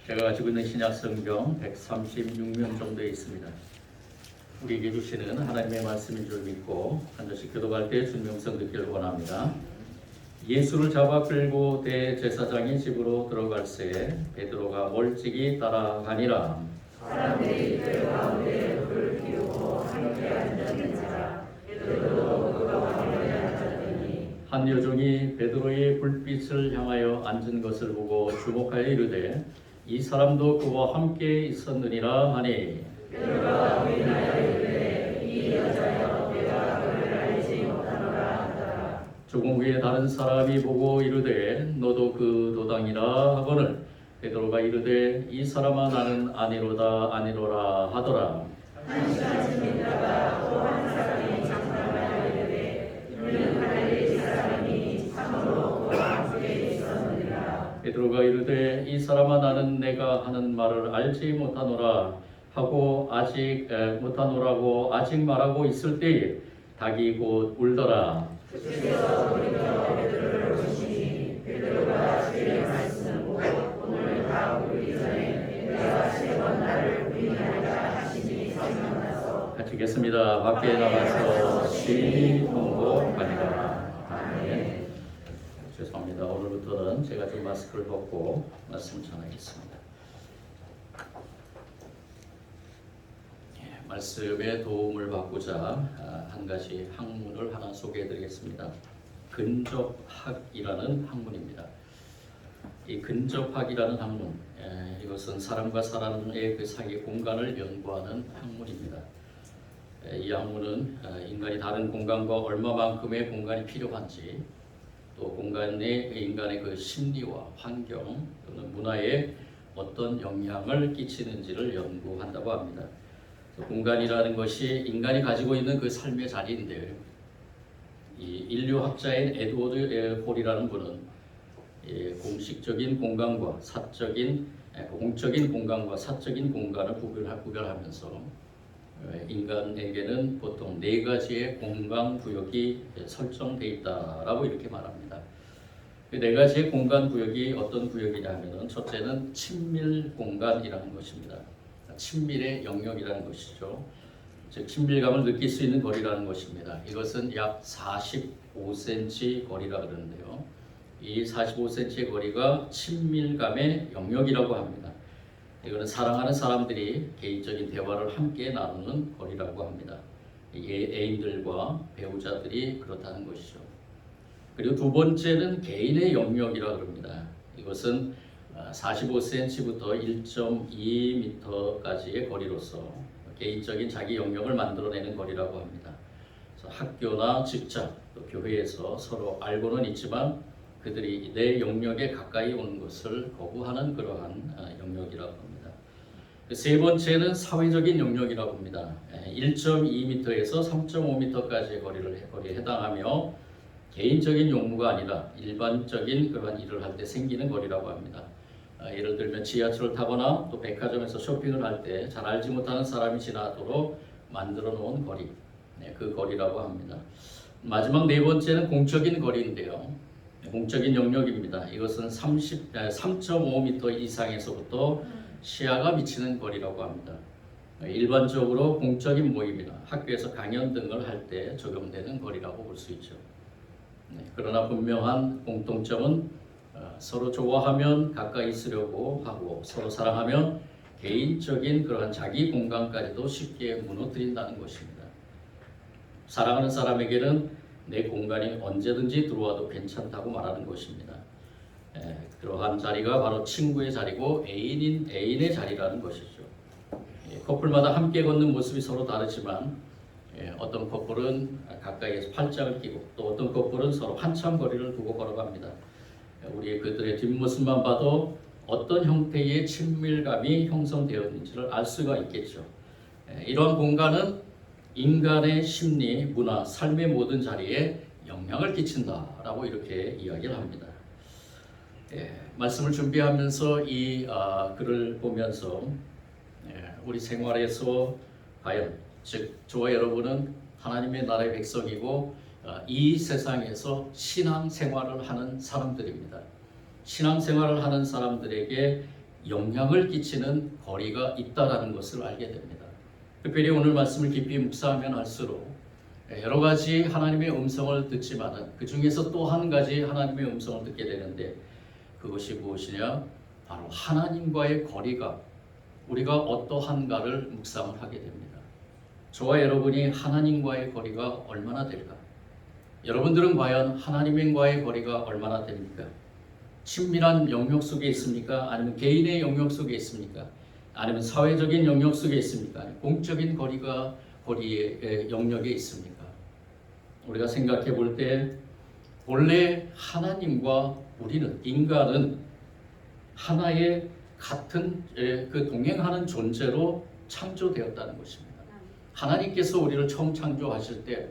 제가 가지고 있는 신약 성경 136면 정도에 있습니다. 우리에게 주시는 하나님의 말씀인 줄 믿고 한 절씩 교도할 때 주님 음성 듣기를 원합니다. 예수를 잡아 끌고 대제사장의 집으로 들어갈새 베드로가 멀찍이 따라가니라. 사람들이 그 가운데 불을 피우고 함께 앉았는 자라. 베드로도 그 가운데 앉았더니 한 여종이 베드로의 불빛을 향하여 앉은 것을 보고 주목하여 이르되 이 사람도 그와 함께 있었느니라 하니 베드로가 부인하여 이르되 이 여자여 내가 그를 알지 못하노라 하더라. 조금 후에 다른 사람이 보고 이르되 너도 그 도당이라 하거늘 베드로가 이르되 이 사람아 나는 아니로다 아니로라 하더라. 한 시간쯤 있다가 또 한 사람이 장담하여 이르되 너는 하늘의 이 사람이 참으로 그와 함께 있었느니라. 베드로가 이르되 이 사람아 나는 내가 하는 말을 알지 못하노라 하고 못하노라고 아직 말하고 있을 때에 닭이 곧 울더라. 주께서 오히려 베드로를 보시니 베드로가 주의 말씀을 보고 오늘 다 울기 전에 내가 세 번 나를 부인하리라 하시니 생각나서 같이 읽겠습니다. 밖에 나가서 시인이 통곡하니라. 아멘. 죄송합니다. 오늘부터는 제가 좀 마스크를 벗고 말씀을 전하겠습니다. 말씀에 도움을 받고자 한 가지 학문을 하나 소개해드리겠습니다. 근접학이라는 학문입니다. 이 근접학이라는 학문, 이것은 사람과 사람의 그 사이 공간을 연구하는 학문입니다. 이 학문은 인간이 다른 공간과 얼마만큼의 공간이 필요한지, 또 인간의 그 심리와 환경 또는 문화에 어떤 영향을 끼치는지를 연구한다고 합니다. 공간이라는 것이 인간이 가지고 있는 그 삶의 자리인데, 이 인류학자인 에드워드 홀이라는 분은 공적인 공간과 사적인 공간을 구별하면서 인간에게는 보통 네 가지의 공간 구역이 설정되어 있다라고 이렇게 말합니다. 그 네 가지의 공간 구역이 어떤 구역이냐 하면은 첫째는 친밀 공간이라는 것입니다. 친밀의 영역이라는 것이죠. 즉 친밀감을 느낄 수 있는 거리라는 것입니다. 이것은 약 45cm 거리라 그러는데요. 이 45cm의 거리가 친밀감의 영역이라고 합니다. 이거는 사랑하는 사람들이 개인적인 대화를 함께 나누는 거리라고 합니다. 애인들과 배우자들이 그렇다는 것이죠. 그리고 두 번째는 개인의 영역이라고 합니다. 이것은 45cm부터 1.2m까지의 거리로서 개인적인 자기 영역을 만들어내는 거리라고 합니다. 그래서 학교나 직장, 또 교회에서 서로 알고는 있지만 그들이 내 영역에 가까이 오는 것을 거부하는 그러한 영역이라고 합니다. 세 번째는 사회적인 영역이라고 합니다. 1.2m에서 3.5m까지의 거리에 해당하며 개인적인 용무가 아니라 일반적인 그러한 일을 할 때 생기는 거리라고 합니다. 예를 들면 지하철을 타거나 또 백화점에서 쇼핑을 할 때 잘 알지 못하는 사람이 지나도록 만들어 놓은 거리, 그 거리라고 합니다. 마지막 네 번째는 공적인 거리인데요. 공적인 영역입니다. 이것은 3.5m 이상에서부터 시야가 미치는 거리라고 합니다. 일반적으로 공적인 모임이나 학교에서 강연 등을 할 때 적용되는 거리라고 볼 수 있죠. 그러나 분명한 공통점은 서로 좋아하면 가까이 있으려고 하고 서로 사랑하면 개인적인 그러한 자기 공간까지도 쉽게 무너뜨린다는 것입니다. 사랑하는 사람에게는 내 공간이 언제든지 들어와도 괜찮다고 말하는 것입니다. 그러한 자리가 바로 친구의 자리고 애인의 자리라는 것이죠. 커플마다 함께 걷는 모습이 서로 다르지만 어떤 커플은 가까이에서 팔짱을 끼고 또 어떤 커플은 서로 한참 거리를 두고 걸어갑니다. 우리 그들의 뒷모습만 봐도 어떤 형태의 친밀감이 형성되었는지를 알 수가 있겠죠. 이러한 공간은 인간의 심리, 문화, 삶의 모든 자리에 영향을 끼친다라고 이렇게 이야기를 합니다. 말씀을 준비하면서 이 글을 보면서 우리 생활에서 과연 즉 저와 여러분은 하나님의 나라의 백성이고 이 세상에서 신앙생활을 하는 사람들입니다. 신앙생활을 하는 사람들에게 영향을 끼치는 거리가 있다라는 것을 알게 됩니다. 특별히 오늘 말씀을 깊이 묵상하면 할수록 여러 가지 하나님의 음성을 듣지만은 그 중에서 또 한 가지 하나님의 음성을 듣게 되는데 그것이 무엇이냐? 바로 하나님과의 거리가 우리가 어떠한가를 묵상을 하게 됩니다. 저와 여러분이 하나님과의 거리가 얼마나 될까? 여러분들은 과연 하나님과의 거리가 얼마나 됩니까? 친밀한 영역 속에 있습니까? 아니면 개인의 영역 속에 있습니까? 아니면 사회적인 영역 속에 있습니까? 공적인 거리의 영역에 있습니까? 우리가 생각해 볼 때 본래 하나님과 우리는 인간은 하나의 같은 그 동행하는 존재로 창조되었다는 것입니다. 하나님께서 우리를 처음 창조하실 때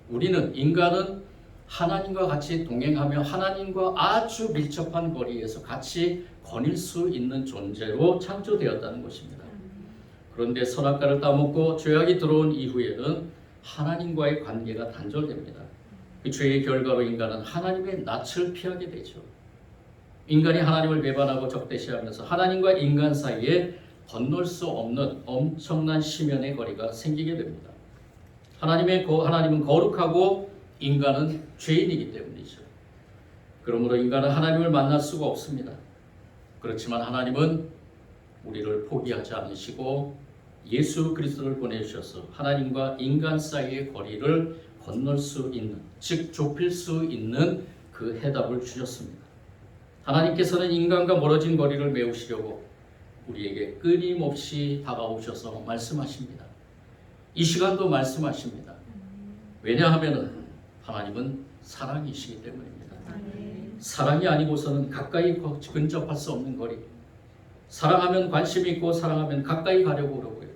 우리는 인간은 하나님과 같이 동행하며 하나님과 아주 밀접한 거리에서 같이 거닐 수 있는 존재로 창조되었다는 것입니다. 그런데 선악과를 따먹고 죄악이 들어온 이후에는 하나님과의 관계가 단절됩니다. 그 죄의 결과로 인간은 하나님의 낯을 피하게 되죠. 인간이 하나님을 배반하고 적대시하면서 하나님과 인간 사이에 건널 수 없는 엄청난 심연의 거리가 생기게 됩니다. 하나님은 거룩하고 인간은 죄인이기 때문이죠. 그러므로 인간은 하나님을 만날 수가 없습니다. 그렇지만 하나님은 우리를 포기하지 않으시고 예수 그리스도를 보내주셔서 하나님과 인간 사이의 거리를 건널 수 있는, 즉 좁힐 수 있는 그 해답을 주셨습니다. 하나님께서는 인간과 멀어진 거리를 메우시려고 우리에게 끊임없이 다가오셔서 말씀하십니다. 이 시간도 말씀하십니다. 왜냐하면 하나님은 사랑이시기 때문입니다. 사랑이 아니고서는 가까이 근접할 수 없는 거리. 사랑하면 관심이 있고 사랑하면 가까이 가려고 그러고요.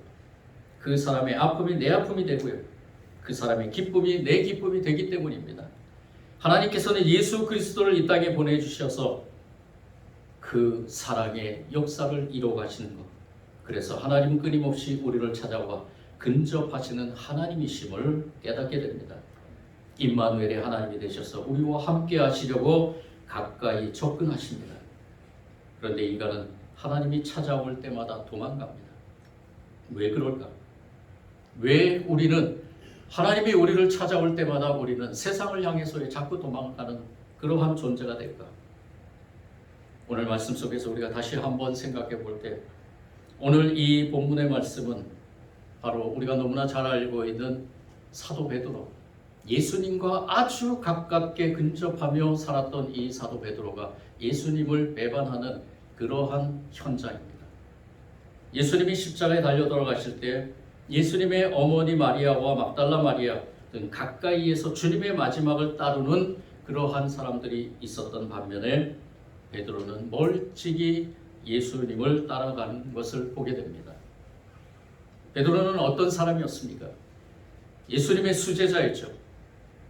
그 사람의 아픔이 내 아픔이 되고요. 그 사람의 기쁨이 내 기쁨이 되기 때문입니다. 하나님께서는 예수 그리스도를 이 땅에 보내주셔서 그 사랑의 역사를 이루어 가시는 것. 그래서 하나님은 끊임없이 우리를 찾아와 근접하시는 하나님이심을 깨닫게 됩니다. 임마누엘의 하나님이 되셔서 우리와 함께 하시려고 가까이 접근하십니다. 그런데 인간은 하나님이 찾아올 때마다 도망갑니다. 왜 그럴까? 왜 우리는 하나님이 우리를 찾아올 때마다 우리는 세상을 향해서 자꾸 도망가는 그러한 존재가 될까? 오늘 말씀 속에서 우리가 다시 한번 생각해 볼 때 오늘 이 본문의 말씀은 바로 우리가 너무나 잘 알고 있는 사도 베드로, 예수님과 아주 가깝게 근접하며 살았던 이 사도 베드로가 예수님을 배반하는 그러한 현장입니다. 예수님이 십자가에 달려 돌아가실 때 예수님의 어머니 마리아와 막달라 마리아 등 가까이에서 주님의 마지막을 따르는 그러한 사람들이 있었던 반면에 베드로는 멀찍이 예수님을 따라가는 것을 보게 됩니다. 베드로는 어떤 사람이었습니까? 예수님의 수제자였죠.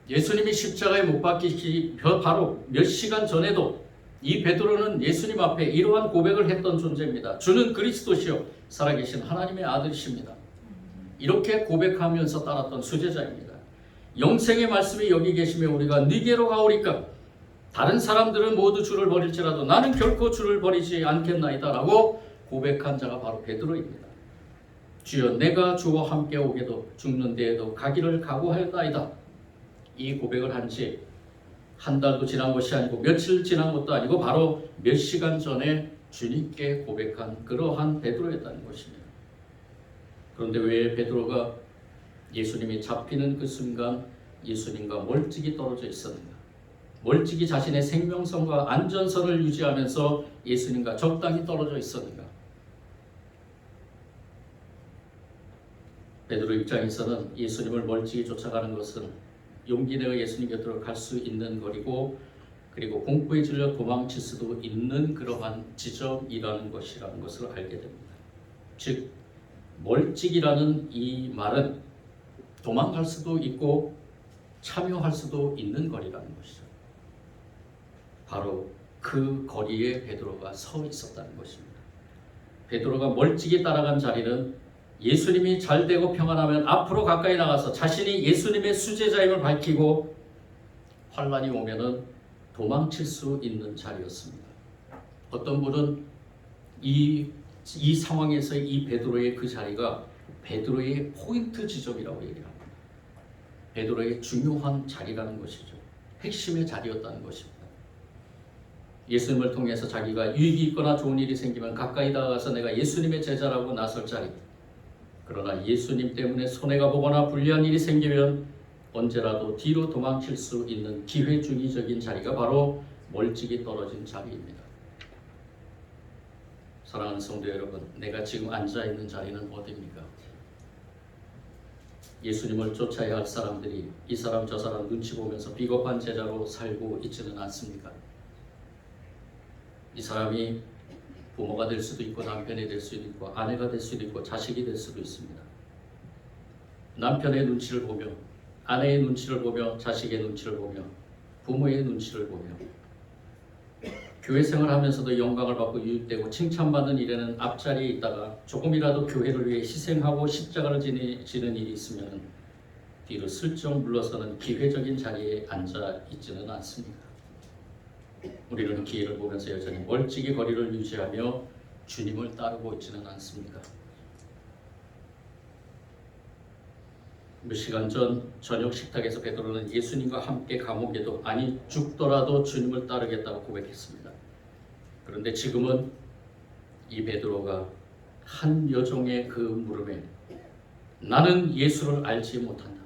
예수님이 십자가에 못 박히기 바로 몇 시간 전에도 이 베드로는 예수님 앞에 이러한 고백을 했던 존재입니다. 주는 그리스도시요 살아계신 하나님의 아들이십니다. 이렇게 고백하면서 따랐던 수제자입니다. 영생의 말씀이 여기 계시며 우리가 네게로 가오리까? 다른 사람들은 모두 주를 버릴지라도 나는 결코 주를 버리지 않겠나이다 라고 고백한 자가 바로 베드로입니다. 주여 내가 주와 함께 오게도 죽는 데에도 가기를 각오하였나이다. 이 고백을 한 지 한 달도 지난 것이 아니고 며칠 지난 것도 아니고 바로 몇 시간 전에 주님께 고백한 그러한 베드로였다는 것입니다. 그런데 왜 베드로가 예수님이 잡히는 그 순간 예수님과 멀찍이 떨어져 있었는가? 멀찍이 자신의 생명선과 안전선을 유지하면서 예수님과 적당히 떨어져 있었는가? 베드로 입장에서는 예수님을 멀찍이 쫓아가는 것은 용기 내어 예수님 곁으로 갈 수 있는 거리고 그리고 공포에 질려 도망칠 수도 있는 그러한 지점이라는 것을 알게 됩니다. 즉 멀찍이라는 이 말은 도망갈 수도 있고 참여할 수도 있는 거리라는 것이죠. 바로 그 거리에 베드로가 서 있었다는 것입니다. 베드로가 멀찍이 따라간 자리는 예수님이 잘되고 평안하면 앞으로 가까이 나가서 자신이 예수님의 수제자임을 밝히고 환란이 오면은 도망칠 수 있는 자리였습니다. 어떤 분은 이 상황에서 이 베드로의 그 자리가 베드로의 포인트 지점이라고 얘기합니다. 베드로의 중요한 자리라는 것이죠. 핵심의 자리였다는 것입니다. 예수님을 통해서 자기가 유익이 있거나 좋은 일이 생기면 가까이 다가가서 내가 예수님의 제자라고 나설 자리. 그러나 예수님 때문에 손해가 보거나 불리한 일이 생기면 언제라도 뒤로 도망칠 수 있는 기회주의적인 자리가 바로 멀찍이 떨어진 자리입니다. 사랑하는 성도 여러분, 내가 지금 앉아있는 자리는 어디입니까? 예수님을 쫓아야 할 사람들이 이 사람 저 사람 눈치 보면서 비겁한 제자로 살고 있지는 않습니까? 이 사람이 부모가 될 수도 있고 남편이 될 수도 있고 아내가 될 수도 있고 자식이 될 수도 있습니다. 남편의 눈치를 보며 아내의 눈치를 보며 자식의 눈치를 보며 부모의 눈치를 보며 교회 생활하면서도 영광을 받고 유익되고 칭찬받는 일에는 앞자리에 있다가 조금이라도 교회를 위해 희생하고 십자가를 지는 일이 있으면 뒤로 슬쩍 물러서는 기회적인 자리에 앉아 있지는 않습니다. 우리는 기회를 보면서 여전히 멀찍이 거리를 유지하며 주님을 따르고 있지는 않습니까? 몇 시간 전 저녁 식탁에서 베드로는 예수님과 함께 감옥에도 아니 죽더라도 주님을 따르겠다고 고백했습니다. 그런데 지금은 이 베드로가 한 여종의 그 물음에 나는 예수를 알지 못한다.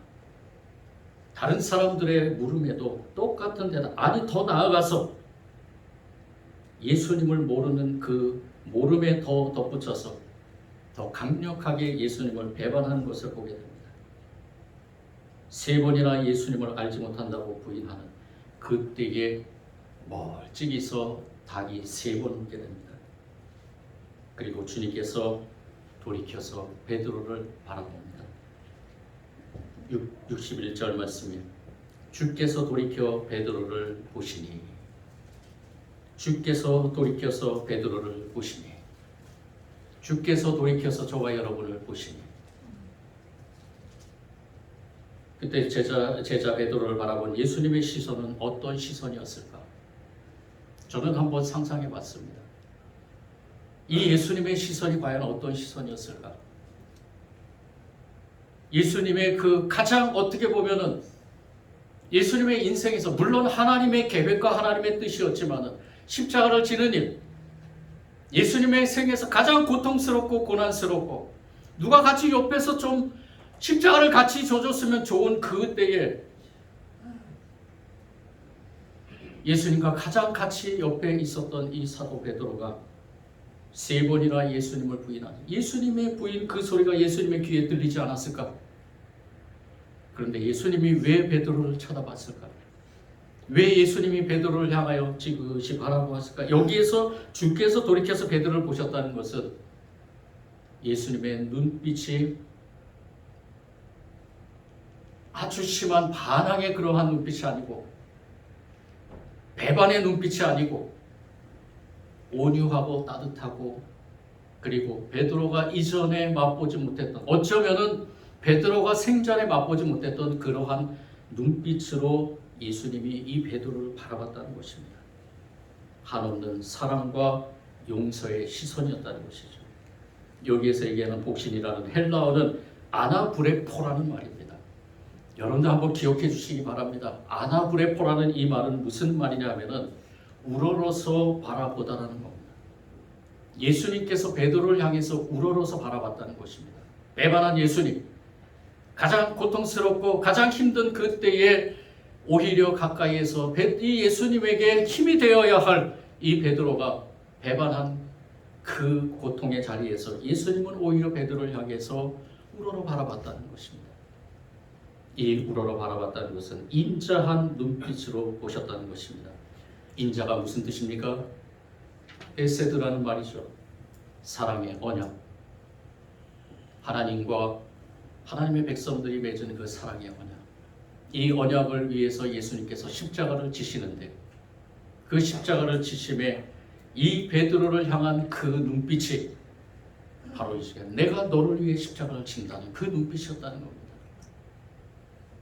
다른 사람들의 물음에도 똑같은 대답, 아니 더 나아가서 예수님을 모르는 그 모름에 더 덧붙여서 더 강력하게 예수님을 배반하는 것을 보게 됩니다. 3번이나 예수님을 알지 못한다고 부인하는 그때에 멀찍이서 닭이 3번 웃게 됩니다. 그리고 주님께서 돌이켜서 베드로를 바라봅니다. 61절 말씀에 주께서 돌이켜 베드로를 보시니 주께서 돌이켜서 베드로를 보시니 주께서 돌이켜서 저와 여러분을 보시니 그때 제자 베드로를 바라본 예수님의 시선은 어떤 시선이었을까? 저는 한번 상상해 봤습니다. 이 예수님의 시선이 과연 어떤 시선이었을까? 예수님의 그 가장 어떻게 보면은 예수님의 인생에서 물론 하나님의 계획과 하나님의 뜻이었지만은 십자가를 지는 일, 예수님의 생에서 가장 고통스럽고 고난스럽고 누가 같이 옆에서 좀 십자가를 같이 져줬으면 좋은 그때에 예수님과 가장 같이 옆에 있었던 이 사도 베드로가 3번이나 예수님을 부인하는 예수님의 부인 그 소리가 예수님의 귀에 들리지 않았을까? 그런데 예수님이 왜 베드로를 쳐다봤을까? 왜 예수님이 베드로를 향하여 지그시 바라보았을까? 여기에서 주께서 돌이켜서 베드로를 보셨다는 것은 예수님의 눈빛이 아주 심한 반항의 그러한 눈빛이 아니고 배반의 눈빛이 아니고 온유하고 따뜻하고 그리고 베드로가 이전에 맛보지 못했던 어쩌면은 베드로가 생전에 맛보지 못했던 그러한 눈빛으로 예수님이 이 베드로를 바라봤다는 것입니다. 한없는 사랑과 용서의 시선이었다는 것이죠. 여기에서 얘기하는 복신이라는 헬라어는 아나브레포라는 말입니다. 여러분들 한번 기억해 주시기 바랍니다. 아나브레포라는 이 말은 무슨 말이냐 하면은 우러러서 바라보다라는 겁니다. 예수님께서 베드로를 향해서 우러러서 바라봤다는 것입니다. 배반한 예수님, 가장 고통스럽고 가장 힘든 그때에 오히려 가까이에서 이 예수님에게 힘이 되어야 할 이 베드로가 배반한 그 고통의 자리에서 예수님은 오히려 베드로를 향해서 우러러 바라봤다는 것입니다. 이 우러러 바라봤다는 것은 인자한 눈빛으로 보셨다는 것입니다. 인자가 무슨 뜻입니까? 에세드라는 말이죠. 사랑의 언약. 하나님과 하나님의 백성들이 맺은 그 사랑의 언약. 이 언약을 위해서 예수님께서 십자가를 지시는데 그 십자가를 지심에 이 베드로를 향한 그 눈빛이 바로 이 시간 내가 너를 위해 십자가를 진다는 그 눈빛이었다는 겁니다.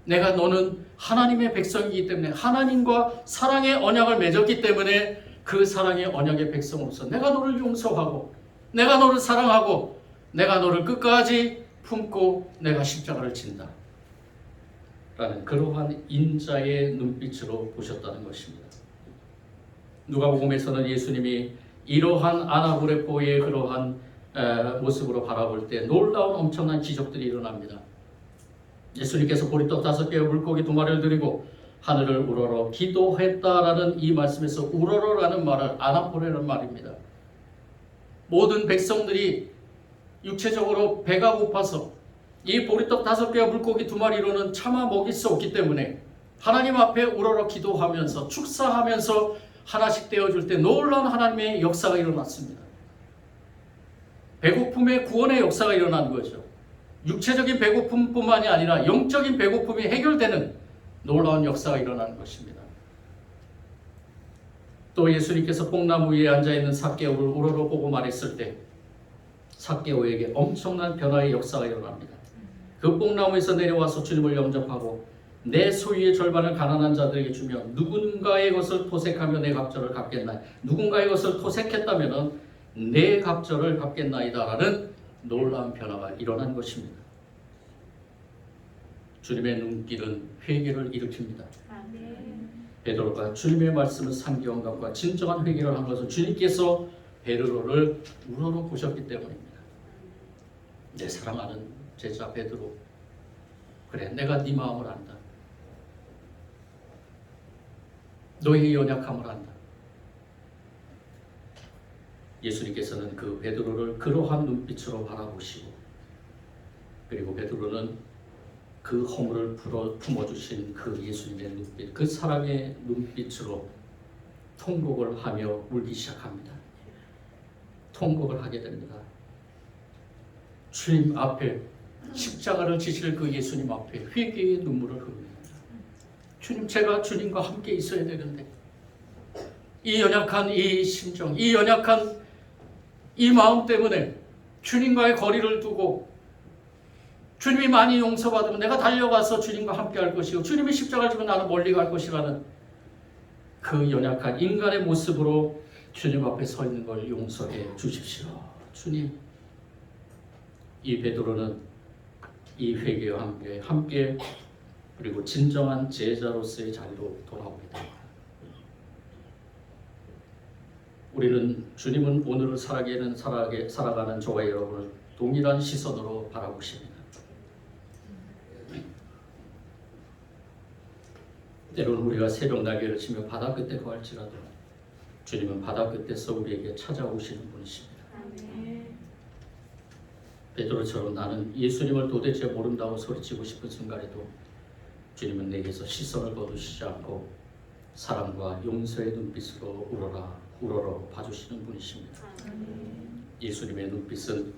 내가 너는 하나님의 백성이기 때문에 하나님과 사랑의 언약을 맺었기 때문에 그 사랑의 언약의 백성으로서 내가 너를 용서하고 내가 너를 사랑하고 내가 너를 끝까지 품고 내가 십자가를 진다 라는 그러한 인자의 눈빛으로 보셨다는 것입니다. 누가복음에서는 예수님이 이러한 아나브레포의 그러한 모습으로 바라볼 때 놀라운 엄청난 기적들이 일어납니다. 예수님께서 보리떡 5개와 물고기 2마리를 드리고 하늘을 우러러 기도했다라는 이 말씀에서 우러러라는 말은 아나포레라는 말입니다. 모든 백성들이 육체적으로 배가 고파서 이 보리떡 5개와 물고기 2마리로는 차마 먹일 수 없기 때문에 하나님 앞에 우러러 기도하면서 축사하면서 하나씩 떼어줄 때 놀라운 하나님의 역사가 일어났습니다. 배고픔의 구원의 역사가 일어난 거죠. 육체적인 배고픔뿐만이 아니라 영적인 배고픔이 해결되는 놀라운 역사가 일어나는 것입니다. 또 예수님께서 뽕나무 위에 앉아있는 삭개오를 우러러 보고 말했을 때 삭개오에게 엄청난 변화의 역사가 일어납니다. 그 뽕나무에서 내려와서 주님을 영접하고 내 소유의 절반을 가난한 자들에게 주며 누군가의 것을 토색하며 내 갑절을 갚겠나이다. 누군가의 것을 토색했다면 내 갑절을 갚겠나이다 라는 놀라운 변화가 일어난 것입니다. 주님의 눈길은 회개를 일으킵니다. 베드로가 주님의 말씀을 상기한 것과 진정한 회개를 한 것은 주님께서 베드로를 우러러 보셨기 때문입니다. 내 사랑하는 제자 베드로, 그래 내가 네 마음을 안다. 너의 연약함을 안다. 예수님께서는 그 베드로를 그러한 눈빛으로 바라보시고 그리고 베드로는 그 허물을 품어주신 그 예수님의 눈빛, 그 사랑의 눈빛으로 통곡을 하며 울기 시작합니다. 통곡을 하게 됩니다. 주님 앞에 십자가를 지실 그 예수님 앞에 회개의 눈물을 흘립니다. 주님, 제가 주님과 함께 있어야 되는데 이 연약한 이 심정, 이 연약한 이 마음 때문에 주님과의 거리를 두고 주님이 많이 용서받으면 내가 달려가서 주님과 함께 할 것이고 주님이 십자가를 지면 나는 멀리 갈 것이라는 그 연약한 인간의 모습으로 주님 앞에 서 있는 걸 용서해 주십시오. 주님, 이 베드로는 이 회개와 함께 그리고 진정한 제자로서의 자리로 돌아옵니다. 우리는 주님은 오늘을 살아가는 저와 여러분을 동일한 시선으로 바라보십니다. 때로는 우리가 새벽 날개를 치며 바다 끝에 거할지라도 주님은 바다 끝에서 우리에게 찾아오시는 분이십니다. 베드로처럼 나는 예수님을 도대체 모른다고 소리치고 싶은 순간에도 주님은 내게서 시선을 거두시지 않고 사랑과 용서의 눈빛으로 우러러 봐주시는 분이십니다. 예수님의 눈빛은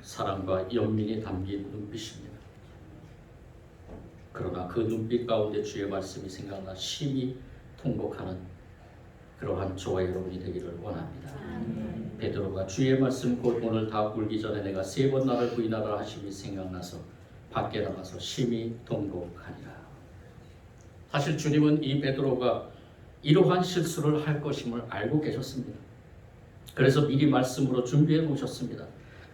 사랑과 연민이 담긴 눈빛입니다. 그러나 그 눈빛 가운데 주의 말씀이 생각나 심히 통곡하는 그러한 저와 여러분이 되기를 원합니다. 베드로가 주의 말씀 곧 오늘 다 울기 전에 내가 3번 나를 부인하라 하심이 생각나서 밖에 나가서 심히 통곡하니라. 사실 주님은 이 베드로가 이러한 실수를 할 것임을 알고 계셨습니다. 그래서 미리 말씀으로 준비해 놓으셨습니다.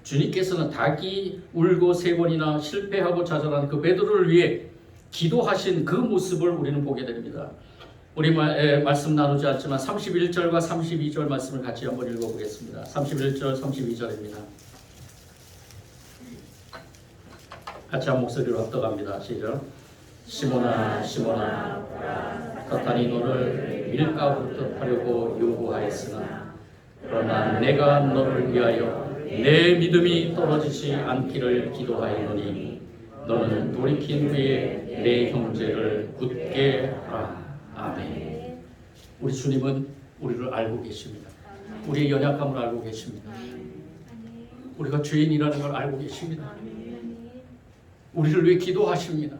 주님께서는 닭이 울고 3번이나 실패하고 좌절한 그 베드로를 위해 기도하신 그 모습을 우리는 보게 됩니다. 우리 말씀 나누지 않지만 31절과 32절 말씀을 같이 한번 읽어보겠습니다. 31절, 32절입니다. 같이 한 목소리로 합독합니다. 시작. 시몬아, 시몬아, 사탄이 너를 밀가부르듯 하려고 요구하였으나 그러나 내가 너를 위하여 내 믿음이 떨어지지 않기를 기도하였노니 너는 돌이킨 후에 내 형제를 굳게 하라. 아멘. 우리 주님은 우리를 알고 계십니다. 우리의 연약함을 알고 계십니다. 우리가 죄인이라는 걸 알고 계십니다. 우리를 위해 기도하십니다.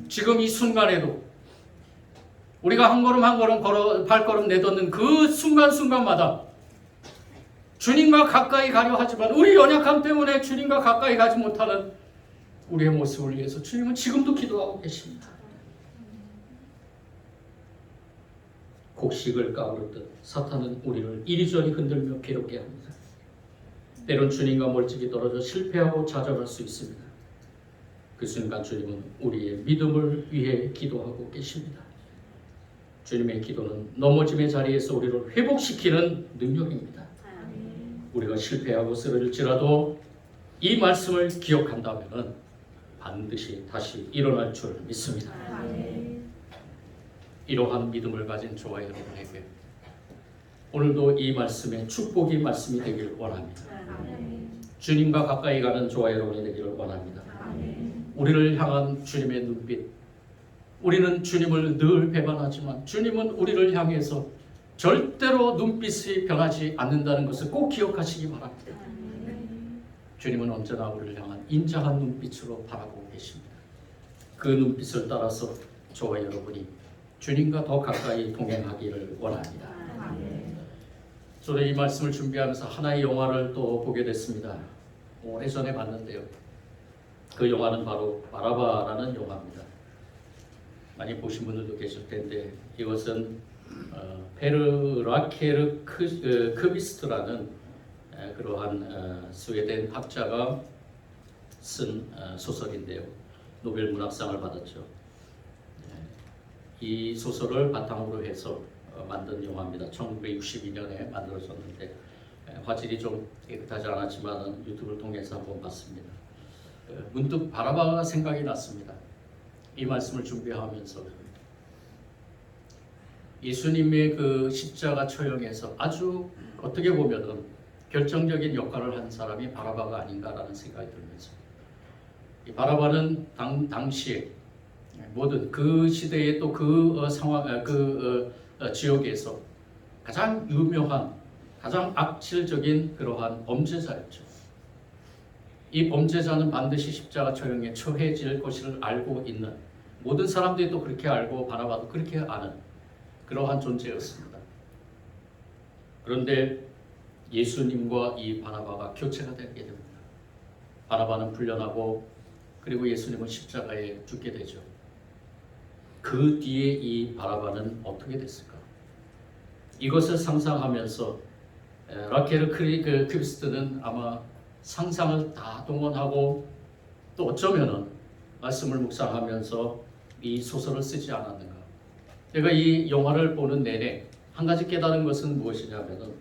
지금 이 순간에도 우리가 한 걸음 한 걸음 발걸음 내딛는 그 순간순간마다 주님과 가까이 가려 하지만 우리 연약함 때문에 주님과 가까이 가지 못하는 우리의 모습을 위해서 주님은 지금도 기도하고 계십니다. 곡식을 까부르듯 사탄은 우리를 이리저리 흔들며 괴롭게 합니다. 때론 주님과 멀찍이 떨어져 실패하고 좌절할 수 있습니다. 그 순간 주님은 우리의 믿음을 위해 기도하고 계십니다. 주님의 기도는 넘어짐의 자리에서 우리를 회복시키는 능력입니다. 우리가 실패하고 쓰러질지라도 이 말씀을 기억한다면 반드시 다시 일어날 줄 믿습니다. 이러한 믿음을 가진 저와 여러분에게 오늘도 이 말씀에 축복의 말씀이 되길 원합니다. 주님과 가까이 가는 저와 여러분이 되기를 원합니다. 우리를 향한 주님의 눈빛, 우리는 주님을 늘 배반하지만 주님은 우리를 향해서 절대로 눈빛이 변하지 않는다는 것을 꼭 기억하시기 바랍니다. 주님은 언제나 우리를 향한 인자한 눈빛으로 바라보고 계십니다. 그 눈빛을 따라서 저와 여러분이 주님과 더 가까이 동행하기를 원합니다. 저는 이 말씀을 준비하면서 하나의 영화를 또 보게 됐습니다. 오래전에 봤는데요. 그 영화는 바로 바라바라는 영화입니다. 많이 보신 분들도 계실 텐데 이것은 라케르 크비스트라는 그러한 스웨덴 학자가 쓴 소설인데요. 노벨 문학상을 받았죠. 이 소설을 바탕으로 해서 만든 영화입니다. 1962년에 만들어졌는데 화질이 좀 깨끗하지 않았지만 유튜브를 통해서 한번 봤습니다. 문득 바라바가 생각이 났습니다. 이 말씀을 준비하면서 예수님의 그 십자가 처형에서 아주 어떻게 보면은 결정적인 역할을 한 사람이 바라바가 아닌가라는 생각이 들면서 이 바라바는 당시에 모든 그 시대의 또 그 상황 지역에서 가장 유명한 가장 악질적인 그러한 범죄자였죠. 이 범죄자는 반드시 십자가 처형에 처해질 것을 알고 있는 모든 사람들이 또 그렇게 알고 바라바도 그렇게 아는 그러한 존재였습니다. 그런데 예수님과 이 바라바가 교체가 되게 됩니다. 바라바는 풀려나고 그리고 예수님은 십자가에 죽게 되죠. 그 뒤에 이 바라바는 어떻게 됐을까? 이것을 상상하면서 라케르 크리스트는 아마 상상을 다 동원하고 또 어쩌면은 말씀을 묵상하면서 이 소설을 쓰지 않았는가. 제가 이 영화를 보는 내내 한 가지 깨달은 것은 무엇이냐면은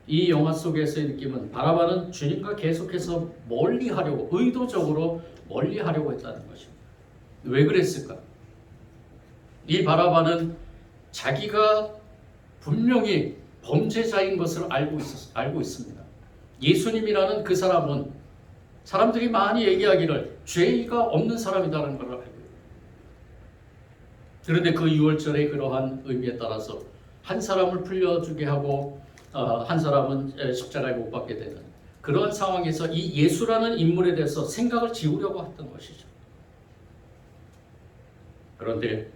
이 영화 속에서의 느낌은 바라바는 주님과 계속해서 멀리하려고 의도적으로 멀리하려고 했다는 것입니다. 왜 그랬을까? 이 바라바는 자기가 분명히 범죄자인 것을 알고 있습니다. 예수님이라는 그 사람은 사람들이 많이 얘기하기를 죄가 없는 사람이라는 걸 알고 있습니다. 그런데 그 6월절의 그러한 의미에 따라서 한 사람을 풀려주게 하고 한 사람은 십자가에 못 박게 되는 그런 상황에서 이 예수라는 인물에 대해서 생각을 지우려고 했던 것이죠. 그런데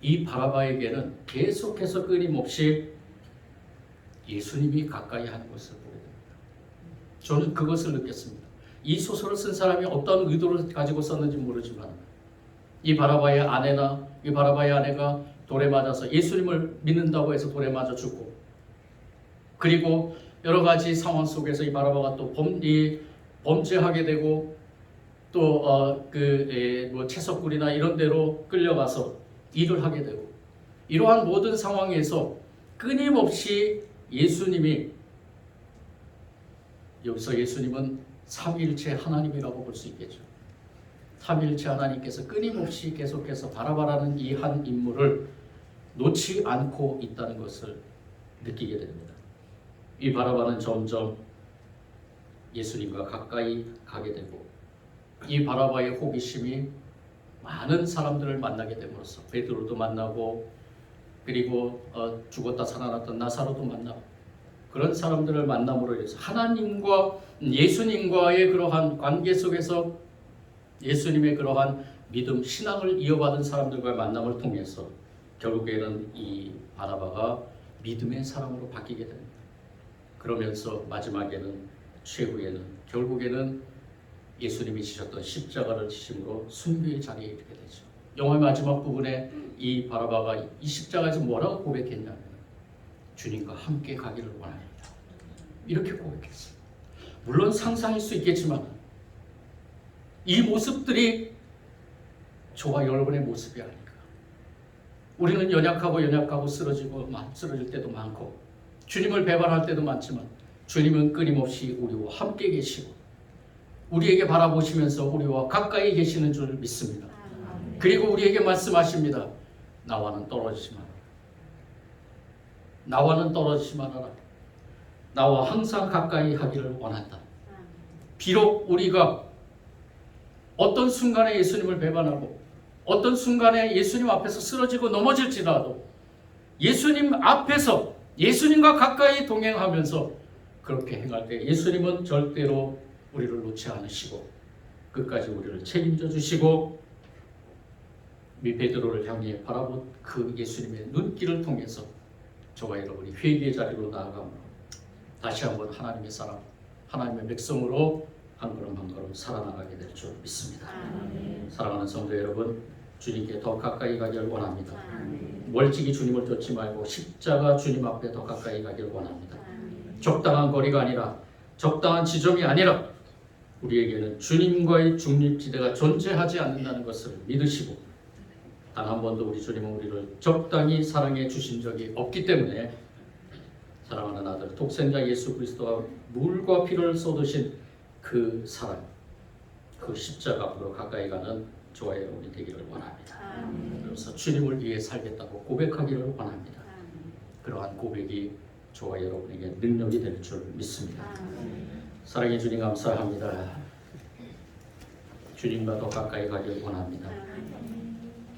이 바라바에게는 계속해서 끊임없이 예수님이 가까이 하는 것을 보게 됩니다. 저는 그것을 느꼈습니다. 이 소설을 쓴 사람이 어떤 의도를 가지고 썼는지 모르지만 이 바라바의 아내가 돌에 맞아서 예수님을 믿는다고 해서 돌에 맞아 죽고 그리고 여러 가지 상황 속에서 이 바라바가 또 범죄하게 되고 또 채석굴이나 이런 데로 끌려가서 일을 하게 되고 이러한 모든 상황에서 끊임없이 예수님이 여기서 예수님은 삼위일체 하나님이라고 볼 수 있겠죠. 삼위일체 하나님께서 끊임없이 계속해서 바라바라는 이 한 인물을 놓지 않고 있다는 것을 느끼게 됩니다. 이 바라바는 점점 예수님과 가까이 가게 되고 이 바라바의 호기심이 많은 사람들을 만나게 됨으로써 베드로도 만나고 그리고 죽었다 살아났던 나사로도 만나고 그런 사람들을 만남으로 인해서 하나님과 예수님과의 그러한 관계 속에서 예수님의 그러한 믿음, 신앙을 이어받은 사람들과의 만남을 통해서 결국에는 이 바라바가 믿음의 사람으로 바뀌게 됩니다. 그러면서 마지막에는 최후에는 결국에는 예수님이 지셨던 십자가를 지심으로 순교의 자리에 이르게 되죠. 영화의 마지막 부분에 이 바라바가 이 십자가에서 뭐라고 고백했냐면 주님과 함께 가기를 원합니다. 이렇게 고백했어요. 물론 상상일 수 있겠지만 이 모습들이 저와 여러분의 모습이 아닐까. 우리는 연약하고 쓰러질 때도 많고 주님을 배반할 때도 많지만 주님은 끊임없이 우리와 함께 계시고 우리에게 바라보시면서 우리와 가까이 계시는 줄 믿습니다. 그리고 우리에게 말씀하십니다. 나와는 떨어지지 마라. 나와는 떨어지지 말아라. 나와 항상 가까이 하기를 원한다. 비록 우리가 어떤 순간에 예수님을 배반하고 어떤 순간에 예수님 앞에서 쓰러지고 넘어질지라도 예수님 앞에서 예수님과 가까이 동행하면서 그렇게 행할 때 예수님은 절대로 우리를 놓지 않으시고 끝까지 우리를 책임져 주시고 베드로를 향해 바라본 그 예수님의 눈길을 통해서 저와 여러분이 회개의 자리로 나아가므로 다시 한번 하나님의 사람, 하나님의 백성으로 한 걸음 한 걸음 살아나가게 될 줄 믿습니다. 사랑하는 성도 여러분, 주님께 더 가까이 가기를 원합니다. 멀찍이 주님을 쫓지 말고 십자가 주님 앞에 더 가까이 가기를 원합니다. 적당한 거리가 아니라 적당한 지점이 아니라 우리에게는 주님과의 중립지대가 존재하지 않는다는 것을 믿으시고 단 한 번도 우리 주님은 우리를 적당히 사랑해 주신 적이 없기 때문에 사랑하는 아들 독생자 예수 그리스도가 물과 피를 쏟으신 그 사랑, 그 십자가 앞으로 가까이 가는 저와 여러분이 되기를 원합니다. 그래서 주님을 위해 살겠다고 고백하기를 원합니다. 그러한 고백이 저와 여러분에게 능력이 될 줄 믿습니다. 사랑해 주님 감사합니다. 주님과 더 가까이 가기를 원합니다.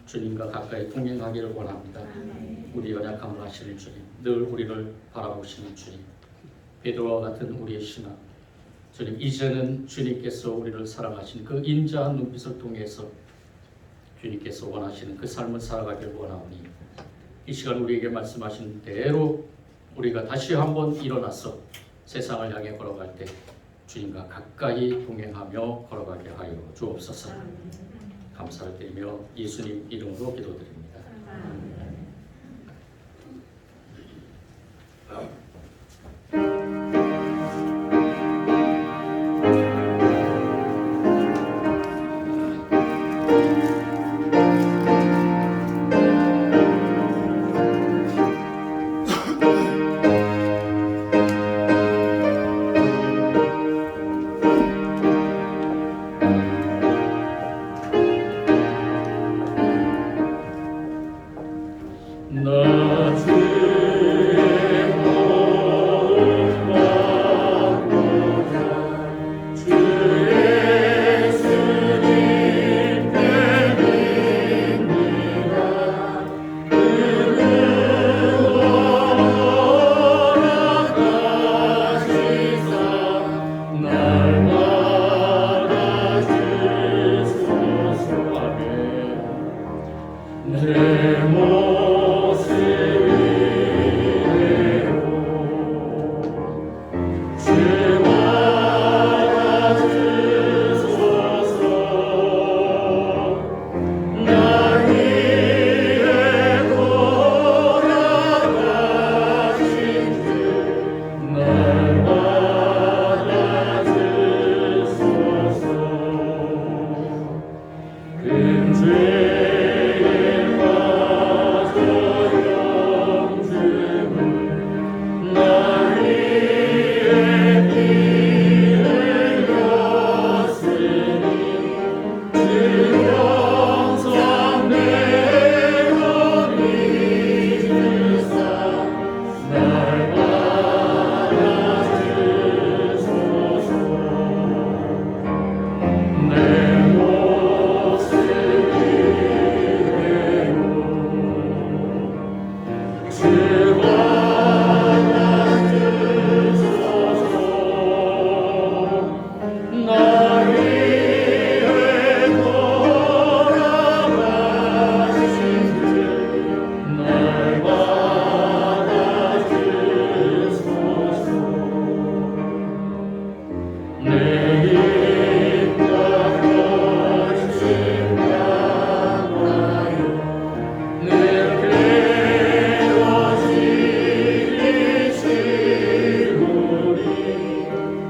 주님과 가까이 동행하기를 원합니다. 우리 연약함을 아시는 주님, 늘 우리를 바라보시는 주님, 베드로와 같은 우리의 신앙, 주님 이제는 주님께서 우리를 사랑하신 그 인자한 눈빛을 통해서 주님께서 원하시는 그 삶을 살아가길 원하오니 이 시간 우리에게 말씀하신 대로 우리가 다시 한번 일어나서 세상을 향해 걸어갈 때 주님과 가까이 동행하며 걸어가게 하여 주옵소서. 감사를 드리며 예수님 이름으로 기도드립니다.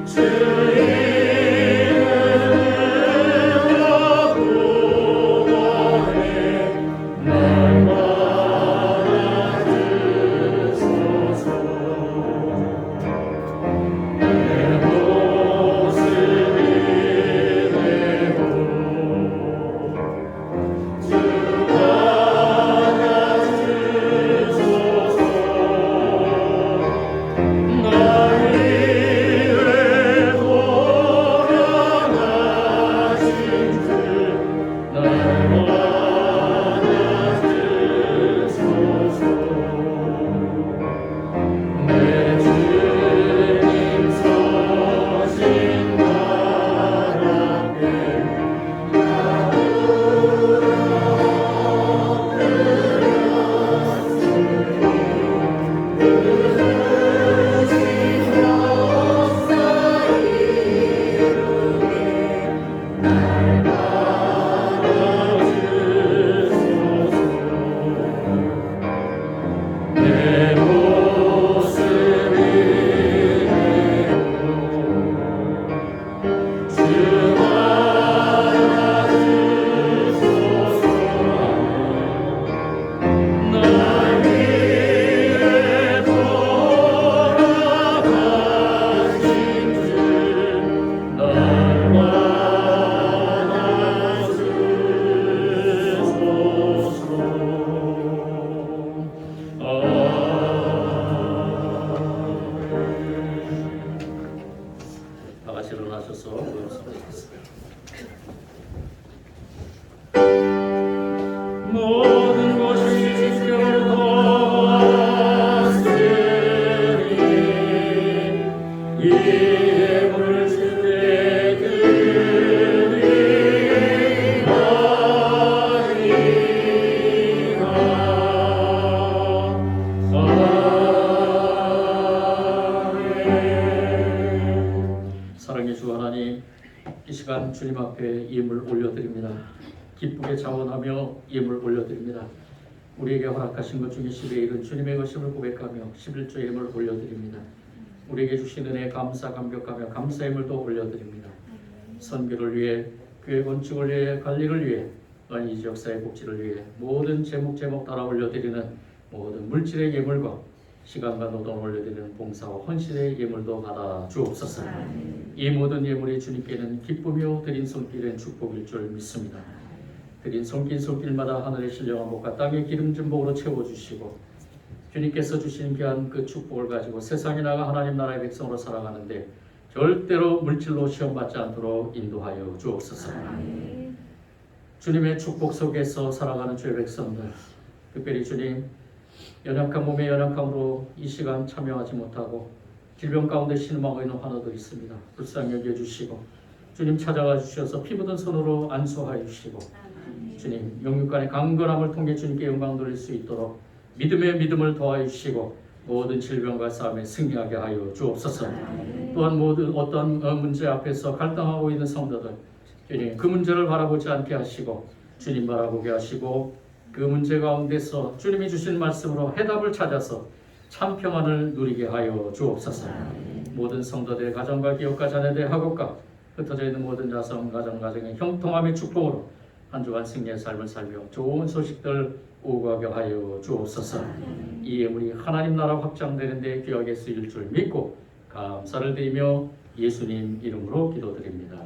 주 일어나셔서 모였습니다. 모든 것이 주께로 돌아왔으니 이 예물을 주께 드리리이다. 아멘. 사랑의 주 하나님, 이 시간 주님 앞에 예물 올려드립니다. 기쁘게 자원하며 예물 올려드립니다. 우리에게 허락하신 것 중에 10의 1은 주님의 것임을 고백하며 11조 예물 올려드립니다. 우리에게 주신 은혜 감사 감격하며 감사 예물도 올려드립니다. 선교를 위해, 교회 건축을 위해, 관리를 위해, 또한 이 지역사회 복지를 위해 모든 제목 따라 올려드리는 모든 물질의 예물과 시간과 노동을 올려드리는 봉사와 헌신의 예물도 받아 주옵소서. 이 모든 예물이 주님께는 기쁘며 드린 손길은 축복일 줄 믿습니다. 드린 손길마다 하늘의 신령한 복과 땅의 기름진 복으로 채워주시고 주님께서 주신 귀한 그 축복을 가지고 세상에 나가 하나님 나라의 백성으로 살아가는데 절대로 물질로 시험받지 않도록 인도하여 주옵소서. 주님의 축복 속에서 살아가는 주의 백성들, 특별히 주님 연약한 몸의 연약함으로 이 시간 참여하지 못하고 질병 가운데 신음하고 있는 환우도 있습니다. 불쌍히 여겨주시고 주님 찾아가 주셔서 피 묻은 손으로 안수하여 주시고 주님 영육간의 강건함을 통해 주님께 영광 돌릴 수 있도록 믿음의 믿음을 더하여 주시고 모든 질병과 싸움에 승리하게 하여 주옵소서. 또한 모든 어떤 문제 앞에서 갈등하고 있는 성도들 주님 그 문제를 바라보지 않게 하시고 주님 바라보게 하시고 그 문제 가운데서 주님이 주신 말씀으로 해답을 찾아서 참 평안을 누리게 하여 주옵소서. 모든 성도들의 가정과 기업과 자녀들의 학업과 흩어져 있는 모든 자성 가정의 형통함의 축복으로 한 주간 승리의 삶을 살며 좋은 소식들 오가게 하여 주옵소서. 이 예물이 하나님 나라 확장되는 데 귀하게 쓰일 줄 믿고 감사를 드리며 예수님 이름으로 기도드립니다.